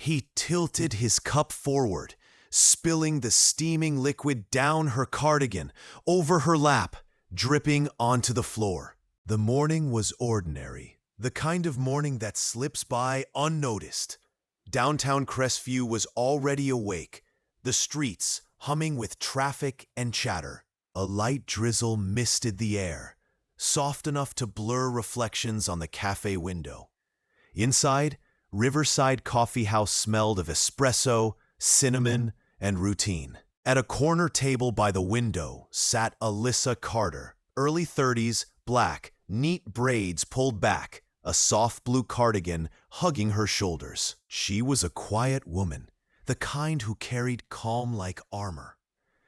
He tilted his cup forward, spilling the steaming liquid down her cardigan, over her lap, dripping onto the floor. The morning was ordinary, the kind of morning that slips by unnoticed. Downtown Crestview was already awake, the streets humming with traffic and chatter. A light drizzle misted the air, soft enough to blur reflections on the cafe window. Inside, Riverside Coffee House smelled of espresso, cinnamon, and routine. At a corner table by the window sat Alyssa Carter, early 30s, black, neat braids pulled back, a soft blue cardigan hugging her shoulders. She was a quiet woman, the kind who carried calm like armor.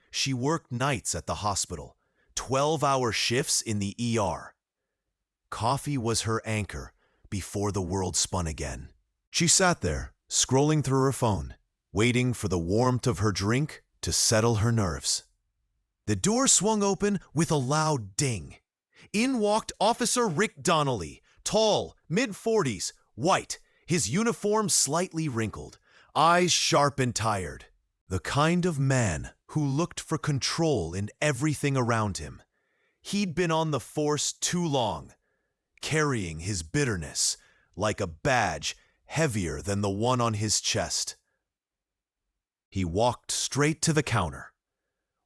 She worked nights at the hospital, 12-hour shifts in the ER. Coffee was her anchor before the world spun again. She sat there, scrolling through her phone, waiting for the warmth of her drink to settle her nerves. The door swung open with a loud ding. In walked Officer Rick Donnelly, tall, mid-40s, white, his uniform slightly wrinkled, eyes sharp and tired. The kind of man who looked for control in everything around him. He'd been on the force too long, carrying his bitterness like a badge heavier than the one on his chest. He walked straight to the counter.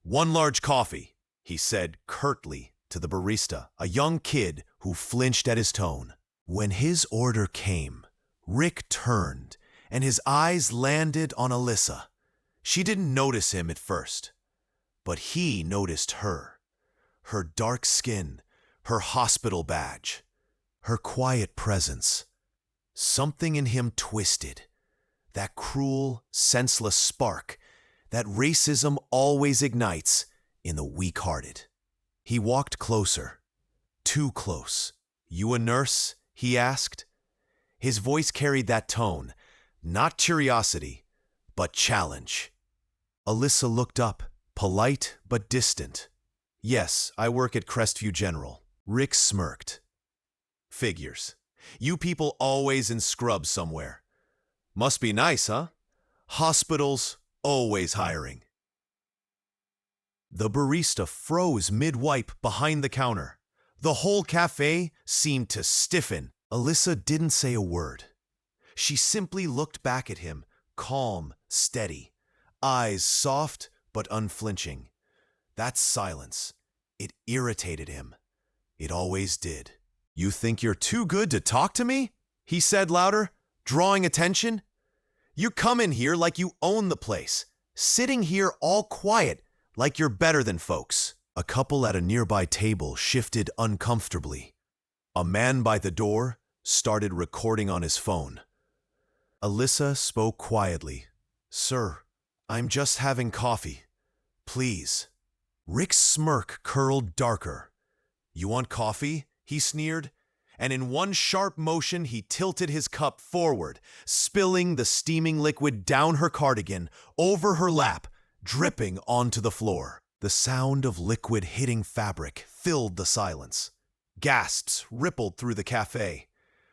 "One large coffee," he said curtly to the barista, a young kid who flinched at his tone. When his order came, Rick turned and his eyes landed on Alyssa. She didn't notice him at first, but he noticed her. Her dark skin, her hospital badge, her quiet presence. Something in him twisted. That cruel, senseless spark that racism always ignites in the weak-hearted. He walked closer, too close. "You a nurse?" he asked. His voice carried that tone, not curiosity, but challenge. Alyssa looked up, polite but distant. "Yes, I work at Crestview General." Rick smirked. "Figures. You people always in scrubs somewhere. Must be nice, huh? Hospitals always hiring." The barista froze mid-wipe behind the counter. The whole cafe seemed to stiffen. Alyssa didn't say a word. She simply looked back at him, calm, steady, eyes soft but unflinching. That silence, it irritated him. It always did. "You think you're too good to talk to me?" he said louder, drawing attention. "You come in here like you own the place, sitting here all quiet like you're better than folks." A couple at a nearby table shifted uncomfortably. A man by the door started recording on his phone. Alyssa spoke quietly. "Sir, I'm just having coffee. Please." Rick's smirk curled darker. "You want coffee?" he sneered, and in one sharp motion he tilted his cup forward, spilling the steaming liquid down her cardigan, over her lap, dripping onto the floor. The sound of liquid hitting fabric filled the silence. Gasps rippled through the cafe.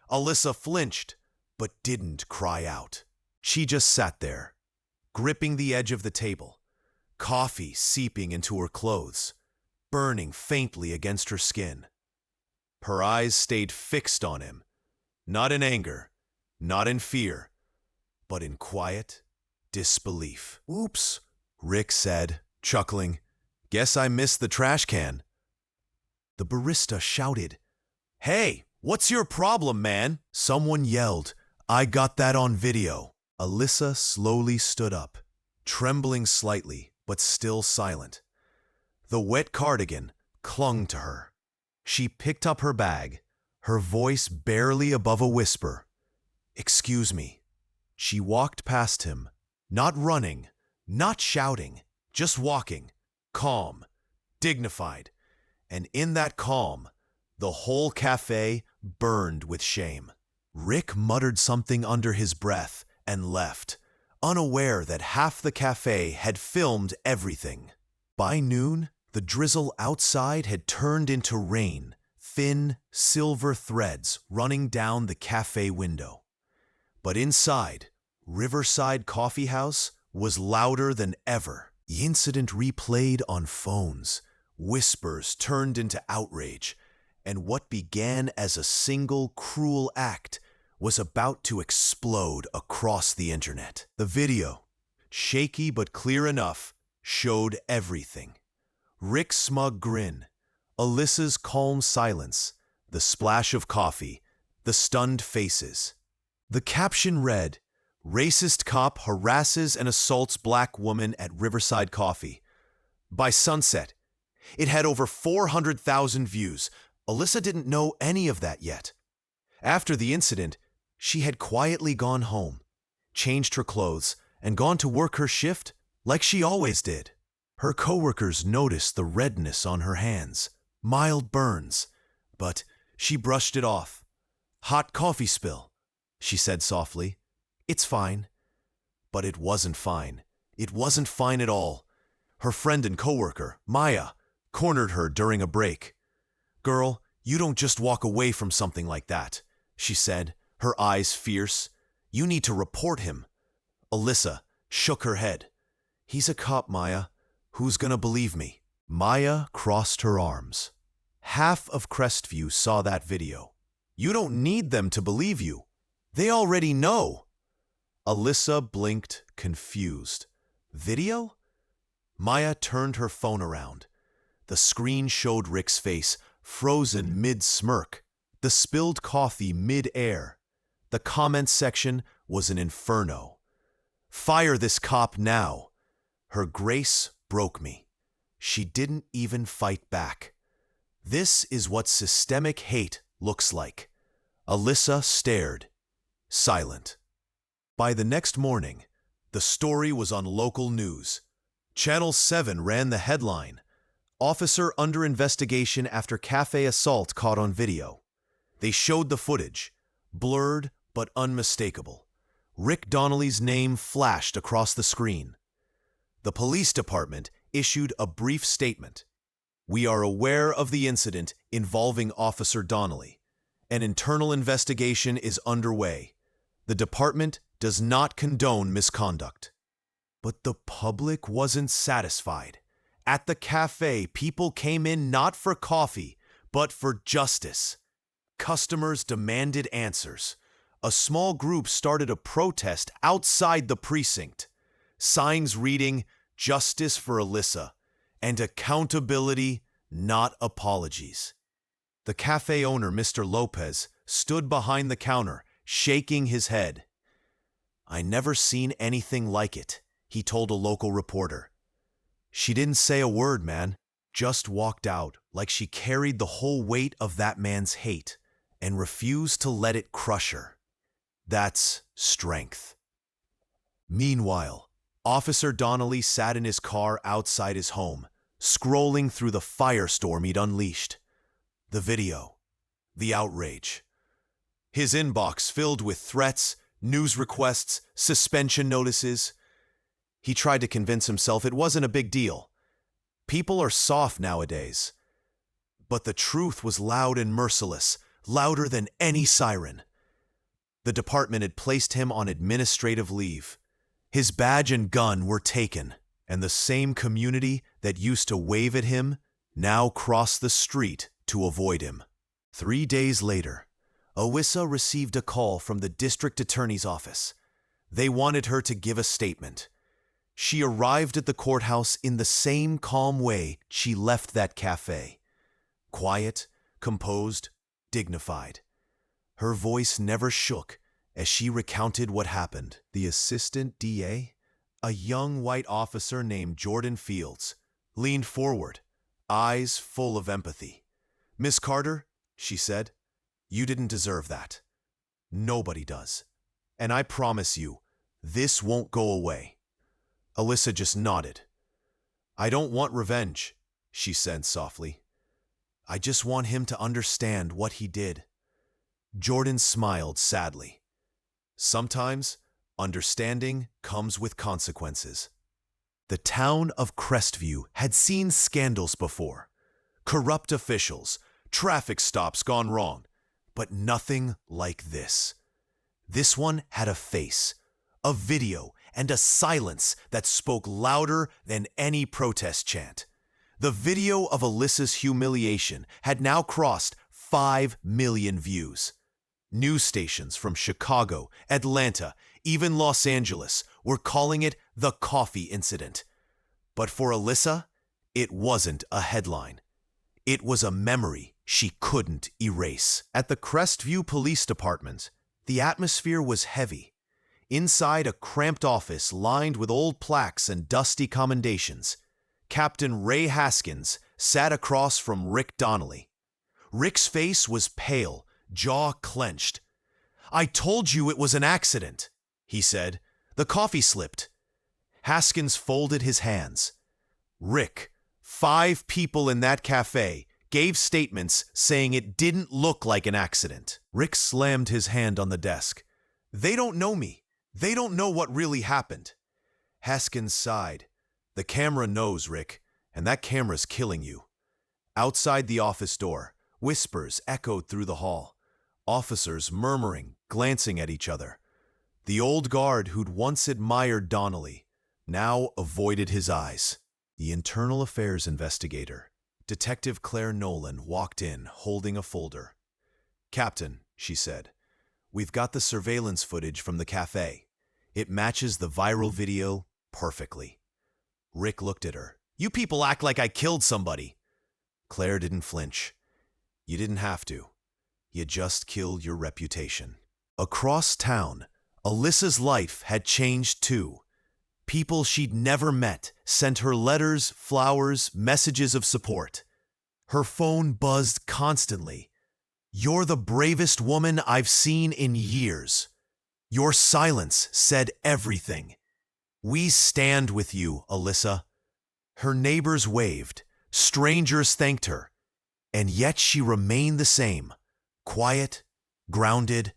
Alyssa flinched, but didn't cry out. She just sat there, gripping the edge of the table, coffee seeping into her clothes, burning faintly against her skin. Her eyes stayed fixed on him, not in anger, not in fear, but in quiet disbelief. "Oops," Rick said, chuckling. "Guess I missed the trash can." The barista shouted, "Hey, what's your problem, man?" Someone yelled, "I got that on video." Alyssa slowly stood up, trembling slightly, but still silent. The wet cardigan clung to her. She picked up her bag, her voice barely above a whisper. "Excuse me." She walked past him, not running, not shouting, just walking, calm, dignified, and in that calm, the whole cafe burned with shame. Rick muttered something under his breath and left, unaware that half the cafe had filmed everything. By noon, the drizzle outside had turned into rain, thin, silver threads running down the cafe window. But inside, Riverside Coffee House was louder than ever. The incident replayed on phones. Whispers turned into outrage, and what began as a single cruel act was about to explode across the internet. The video, shaky but clear enough, showed everything. Rick's smug grin, Alyssa's calm silence, the splash of coffee, the stunned faces. The caption read, "Racist cop harasses and assaults black woman at Riverside Coffee." By sunset, it had over 400,000 views. Alyssa didn't know any of that yet. After the incident, she had quietly gone home, changed her clothes, and gone to work her shift like she always did. Her coworkers noticed the redness on her hands, mild burns, but she brushed it off. "Hot coffee spill," she said softly. "It's fine." But it wasn't fine. It wasn't fine at all. Her friend and coworker, Maya, cornered her during a break. "Girl, you don't just walk away from something like that," she said, her eyes fierce. "You need to report him." Alyssa shook her head. "He's a cop, Maya. Who's gonna believe me?" Maya crossed her arms. Half of Crestview saw that video. "You don't need them to believe you. They already know." Alyssa blinked, confused. "Video?" Maya turned her phone around. The screen showed Rick's face, frozen mid-smirk, the spilled coffee mid-air. The comments section was an inferno. "Fire this cop now." Her grace broke me. She didn't even fight back. This is what systemic hate looks like. Alyssa stared, silent. By the next morning, the story was on local news. Channel 7 ran the headline, "Officer under investigation after cafe assault caught on video." They showed the footage, blurred but unmistakable. Rick Donnelly's name flashed across the screen. The police department issued a brief statement. "We are aware of the incident involving Officer Donnelly. An internal investigation is underway. The department does not condone misconduct." But the public wasn't satisfied. At the cafe, people came in not for coffee, but for justice. Customers demanded answers. A small group started a protest outside the precinct. Signs reading, "Justice for Alyssa," and "Accountability, not apologies." The cafe owner, Mr. Lopez, stood behind the counter, shaking his head. "I never seen anything like it," he told a local reporter. She didn't say a word, man, just walked out like she carried the whole weight of that man's hate and refused to let it crush her. That's strength. Meanwhile, Officer Donnelly sat in his car outside his home, scrolling through the firestorm he'd unleashed. The video, the outrage. His inbox filled with threats, news requests, suspension notices. He tried to convince himself it wasn't a big deal. People are soft nowadays. But the truth was loud and merciless, louder than any siren. The department had placed him on administrative leave. His badge and gun were taken, and the same community that used to wave at him now crossed the street to avoid him. 3 days later, Alyssa received a call from the district attorney's office. They wanted her to give a statement. She arrived at the courthouse in the same calm way she left that cafe. Quiet, composed, dignified. Her voice never shook as she recounted what happened. The assistant DA, a young white officer named Jordan Fields, leaned forward, eyes full of empathy. "Miss Carter," she said, "you didn't deserve that. Nobody does. And I promise you, this won't go away." Alyssa just nodded. "I don't want revenge," she said softly. "I just want him to understand what he did." Jordan smiled sadly. Sometimes, understanding comes with consequences. The town of Crestview had seen scandals before. Corrupt officials, traffic stops gone wrong, but nothing like this. This one had a face, A video and a silence that spoke louder than any protest chant. The video of Alyssa's humiliation had now crossed 5 million views. News stations from Chicago, Atlanta, even Los Angeles were calling it the coffee incident. But for Alyssa, it wasn't a headline. It was a memory she couldn't erase. At the Crestview Police Department, the atmosphere was heavy. Inside a cramped office lined with old plaques and dusty commendations, Captain Ray Haskins sat across from Rick Donnelly. Rick's face was pale, jaw clenched. "I told you it was an accident," he said. "The coffee slipped." Haskins folded his hands. "Rick, 5 people in that cafe gave statements saying it didn't look like an accident." Rick slammed his hand on the desk. "They don't know me. They don't know what really happened." Haskins sighed. "The camera knows, Rick, and that camera's killing you." Outside the office door, whispers echoed through the hall. Officers murmuring, glancing at each other. The old guard who'd once admired Donnelly now avoided his eyes. The internal affairs investigator, Detective Claire Nolan, walked in, holding a folder. "Captain," she said, "we've got the surveillance footage from the cafe. It matches the viral video perfectly." Rick looked at her. "You people act like I killed somebody." Claire didn't flinch. "You didn't have to. You just killed your reputation." Across town, Alyssa's life had changed too. People she'd never met sent her letters, flowers, messages of support. Her phone buzzed constantly. "You're the bravest woman I've seen in years. Your silence said everything. We stand with you, Alyssa." Her neighbors waved. Strangers thanked her. And yet she remained the same, quiet, grounded,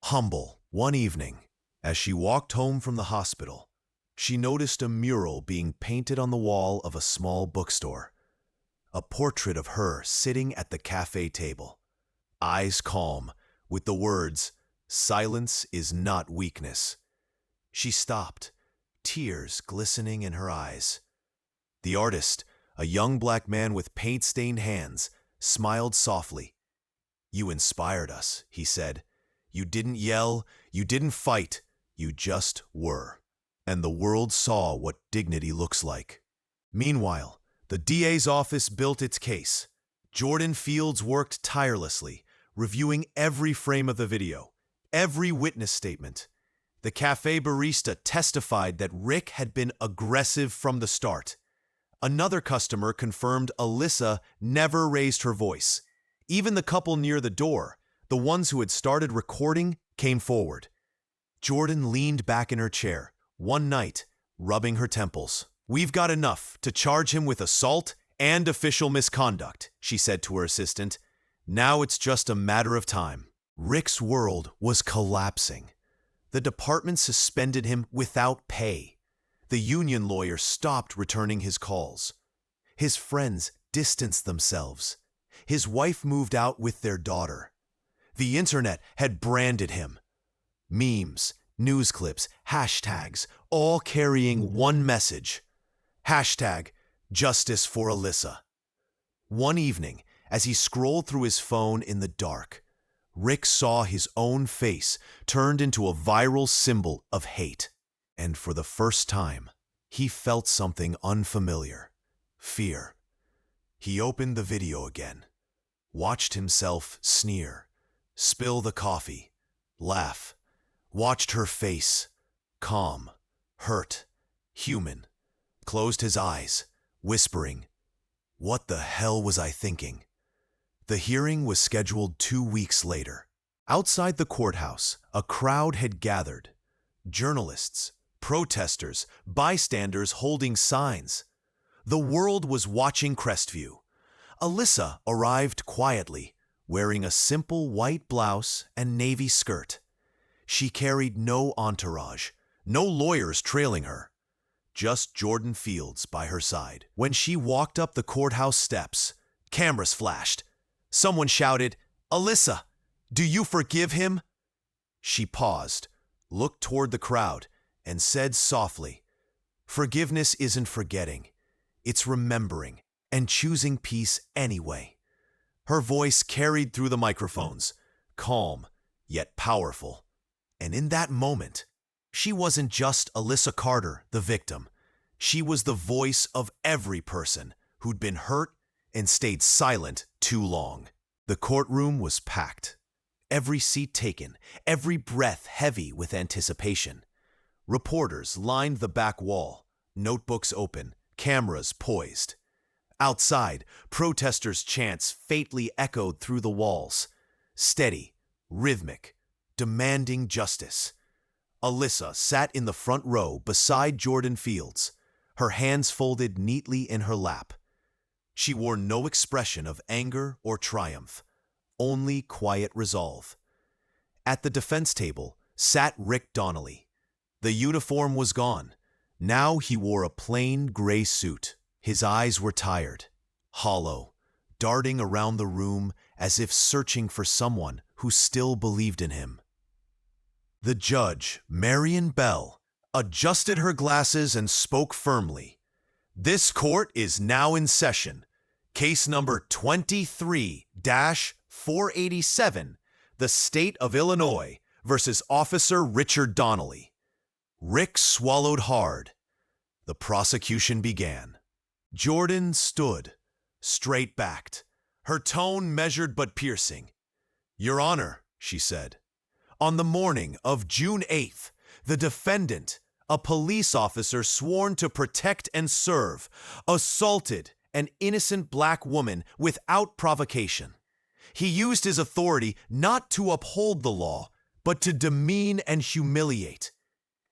humble. One evening, as she walked home from the hospital, she noticed a mural being painted on the wall of a small bookstore. A portrait of her sitting at the cafe table, eyes calm, with the words, "Silence is not weakness." She stopped, tears glistening in her eyes. The artist, a young black man with paint-stained hands, smiled softly. "You inspired us," he said. "You didn't yell, you didn't fight, you just were." And the world saw what dignity looks like. Meanwhile, the DA's office built its case. Jordan Fields worked tirelessly, reviewing every frame of the video, every witness statement. The cafe barista testified that Rick had been aggressive from the start. Another customer confirmed Alyssa never raised her voice. Even the couple near the door, the ones who had started recording, came forward. Jordan leaned back in her chair, one night, rubbing her temples. "We've got enough to charge him with assault and official misconduct," she said to her assistant. "Now it's just a matter of time." Rick's world was collapsing. The department suspended him without pay. The union lawyer stopped returning his calls. His friends distanced themselves. His wife moved out with their daughter. The internet had branded him. Memes, news clips, hashtags, all carrying one message. Hashtag Justice for Alyssa. One evening, as he scrolled through his phone in the dark, Rick saw his own face turned into a viral symbol of hate. And for the first time, he felt something unfamiliar. Fear. He opened the video again, watched himself sneer, spill the coffee, laugh, watched her face, calm, hurt, human, closed his eyes, whispering, "What the hell was I thinking?" The hearing was scheduled 2 weeks later. Outside the courthouse, a crowd had gathered. Journalists, protesters, bystanders holding signs. The world was watching Crestview. Alyssa arrived quietly, wearing a simple white blouse and navy skirt. She carried no entourage, no lawyers trailing her, just Jordan Fields by her side. When she walked up the courthouse steps, cameras flashed. Someone shouted, "Alyssa, do you forgive him?" She paused, looked toward the crowd, and said softly, "Forgiveness isn't forgetting. It's remembering and choosing peace anyway." Her voice carried through the microphones, calm yet powerful. And in that moment, she wasn't just Alyssa Carter, the victim. She was the voice of every person who'd been hurt and stayed silent too long. The courtroom was packed, every seat taken, every breath heavy with anticipation. Reporters lined the back wall, notebooks open, cameras poised. Outside, protesters' chants faintly echoed through the walls, steady, rhythmic, demanding justice. Alyssa sat in the front row beside Jordan Fields, her hands folded neatly in her lap. She wore no expression of anger or triumph, only quiet resolve. At the defense table sat Rick Donnelly. The uniform was gone. Now he wore a plain gray suit. His eyes were tired, hollow, darting around the room as if searching for someone who still believed in him. The judge, Marion Bell, adjusted her glasses and spoke firmly. "This court is now in session. Case number 23-487, the State of Illinois versus Officer Richard Donnelly." Rick swallowed hard. The prosecution began. Jordan stood, straight-backed, her tone measured but piercing. "Your Honor," she said, "on the morning of June 8th, the defendant, a police officer sworn to protect and serve, assaulted an innocent black woman without provocation. He used his authority not to uphold the law, but to demean and humiliate.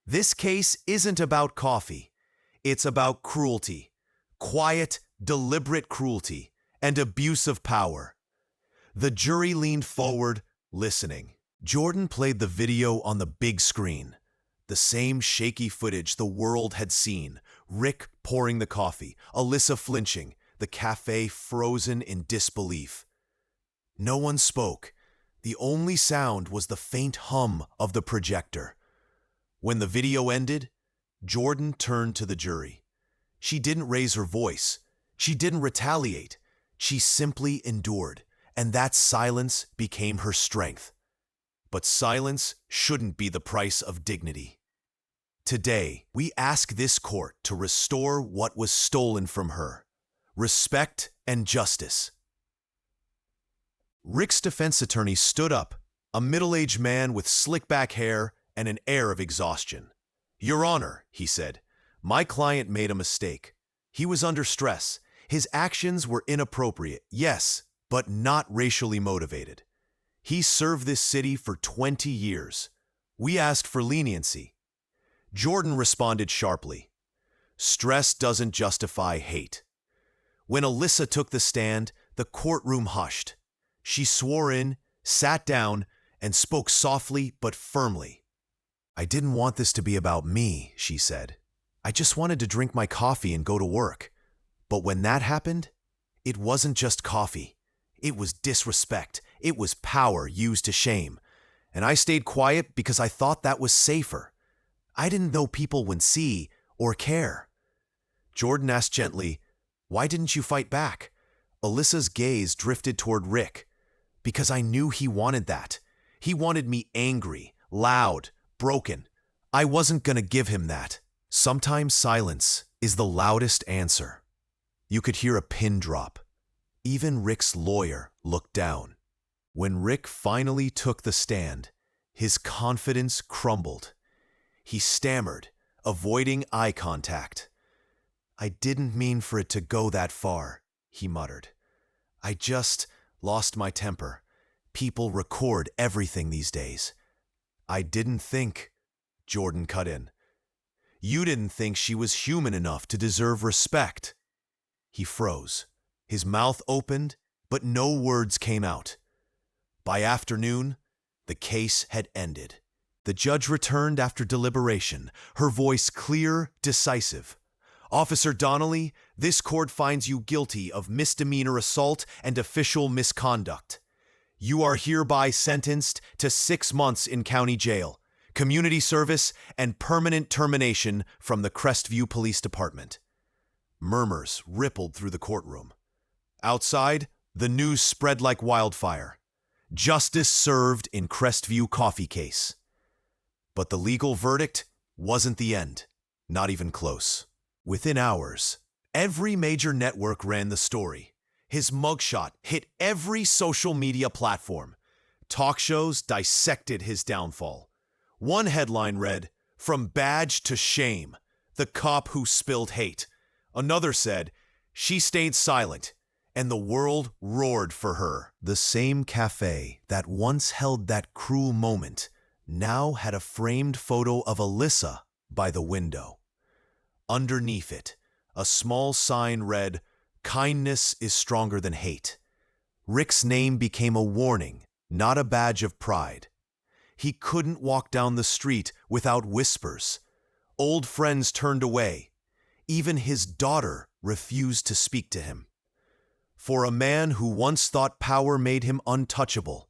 This case isn't about coffee. It's about cruelty, quiet, deliberate cruelty, and abuse of power." The jury leaned forward, listening. Jordan played the video on the big screen. The same shaky footage the world had seen. Rick pouring the coffee, Alyssa flinching, the cafe frozen in disbelief. No one spoke. The only sound was the faint hum of the projector. When the video ended, Jordan turned to the jury. She didn't raise her voice. She didn't retaliate. She simply endured, and that silence became her strength. But silence shouldn't be the price of dignity. Today, we ask this court to restore what was stolen from her: respect and justice. Rick's defense attorney stood up, a middle-aged man with slick-back hair and an air of exhaustion. "Your Honor," he said, "my client made a mistake. He was under stress. His actions were inappropriate, yes, but not racially motivated. He served this city for 20 years. We asked for leniency." Jordan responded sharply, "Stress doesn't justify hate." When Alyssa took the stand, the courtroom hushed. She swore in, sat down, and spoke softly but firmly. "I didn't want this to be about me," she said. "I just wanted to drink my coffee and go to work. But when that happened, it wasn't just coffee. It was disrespect. It was power used to shame. And I stayed quiet because I thought that was safer. I didn't know people would see or care." Jordan asked gently, "Why didn't you fight back?" Alyssa's gaze drifted toward Rick. "Because I knew he wanted that. He wanted me angry, loud, broken. I wasn't gonna give him that." Sometimes silence is the loudest answer. You could hear a pin drop. Even Rick's lawyer looked down. When Rick finally took the stand, his confidence crumbled. He stammered, avoiding eye contact. "I didn't mean for it to go that far," he muttered. "I just lost my temper. People record everything these days." "I didn't think," Jordan cut in. "You didn't think she was human enough to deserve respect." He froze. His mouth opened, but no words came out. By afternoon, the case had ended. The judge returned after deliberation, her voice clear, decisive. "Officer Donnelly, this court finds you guilty of misdemeanor assault and official misconduct. You are hereby sentenced to 6 months in county jail. community service, and permanent termination from the Crestview Police Department. Murmurs rippled through the courtroom. Outside, the news spread like wildfire. Justice served in Crestview coffee case. But the legal verdict wasn't the end, not even close. Within hours, every major network ran the story. His mugshot hit every social media platform. Talk shows dissected his downfall. One headline read, "From badge to shame, the cop who spilled hate." Another said, "She stayed silent, and the world roared for her." The same cafe that once held that cruel moment now had a framed photo of Alyssa by the window. Underneath it, a small sign read, "Kindness is stronger than hate." Rick's name became a warning, not a badge of pride. He couldn't walk down the street without whispers. Old friends turned away. Even his daughter refused to speak to him. For a man who once thought power made him untouchable,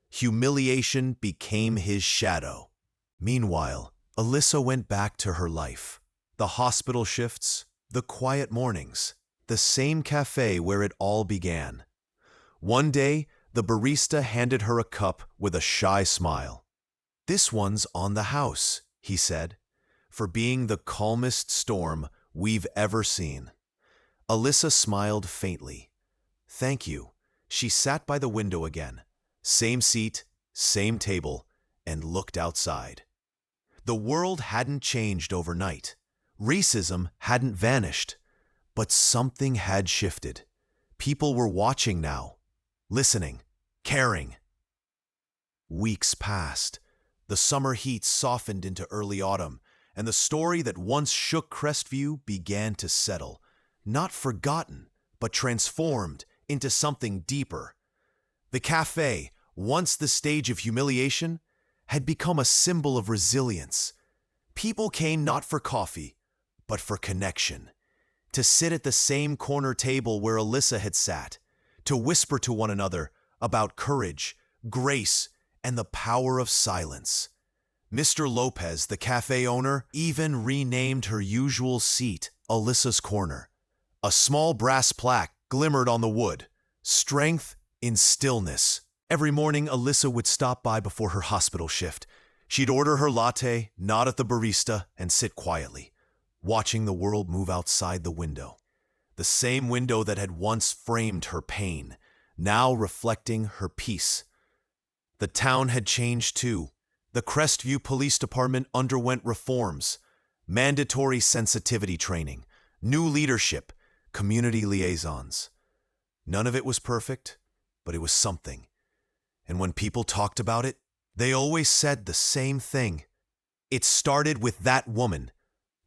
humiliation became his shadow. Meanwhile, Alyssa went back to her life. The hospital shifts, the quiet mornings, the same cafe where it all began. One day, the barista handed her a cup with a shy smile. "This one's on the house," he said, "for being the calmest storm we've ever seen." Alyssa smiled faintly. "Thank you." She sat by the window again. Same seat, same table, and looked outside. The world hadn't changed overnight. Racism hadn't vanished. But something had shifted. People were watching now, listening, caring. Weeks passed. The summer heat softened into early autumn, and the story that once shook Crestview began to settle, not forgotten, but transformed into something deeper. The cafe, once the stage of humiliation, had become a symbol of resilience. People came not for coffee, but for connection. To sit at the same corner table where Alyssa had sat, to whisper to one another about courage, grace, and the power of silence. Mr. Lopez, the cafe owner, even renamed her usual seat Alyssa's Corner. A small brass plaque glimmered on the wood. Strength in stillness. Every morning, Alyssa would stop by before her hospital shift. She'd order her latte, nod at the barista, and sit quietly, watching the world move outside the window. The same window that had once framed her pain, now reflecting her peace. The town had changed too. The Crestview Police Department underwent reforms, mandatory sensitivity training, new leadership, community liaisons. None of it was perfect, but it was something. And when people talked about it, they always said the same thing. It started with that woman,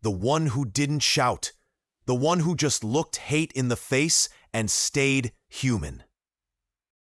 the one who didn't shout, the one who just looked hate in the face and stayed human.